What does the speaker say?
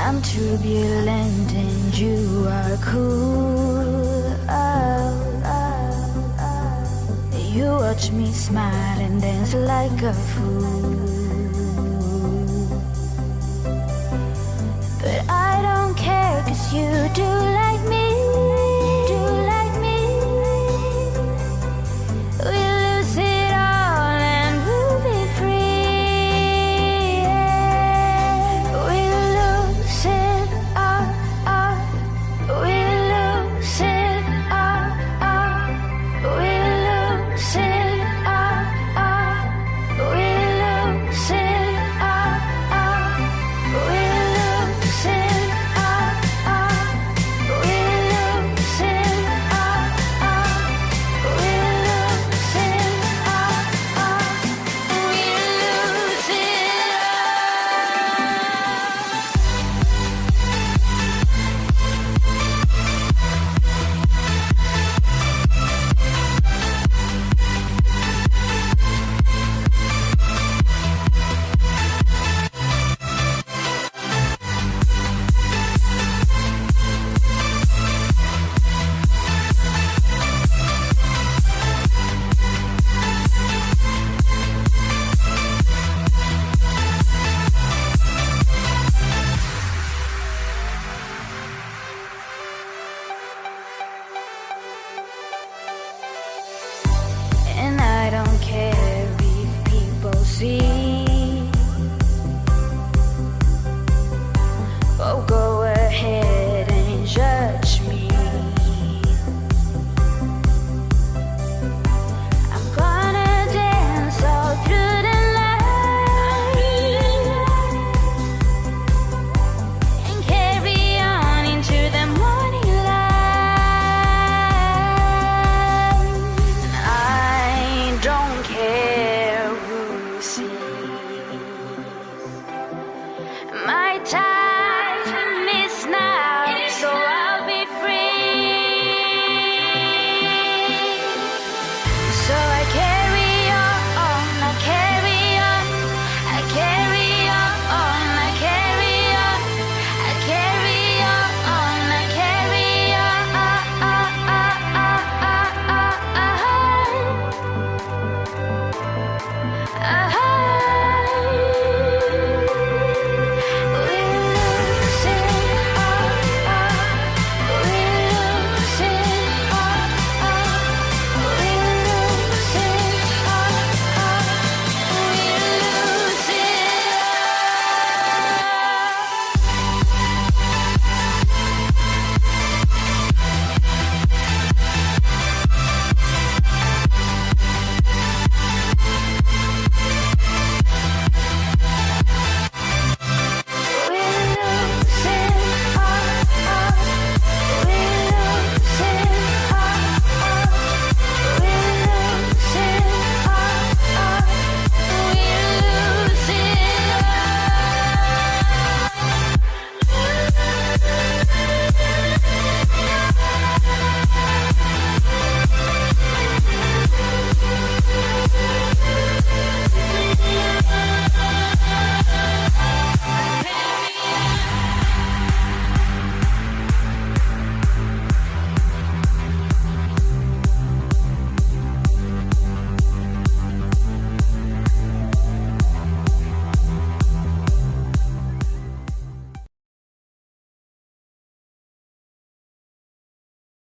I'm turbulent and you are cool. You watch me smile and dance like a fool. But I don't care, 'cause you do like me. We'll lose it all and we'll be free. We'll lose it all. We'll lose it all. We'll lose it all. We'll lose it all. We'll lose it all. We'll lose it all. We'll lose it all. We'll lose it and I don't care if people see. Oh, go ahead and judge me. I'm gonna dance all through the night and carry on into the morning light. I don't care who sees my time.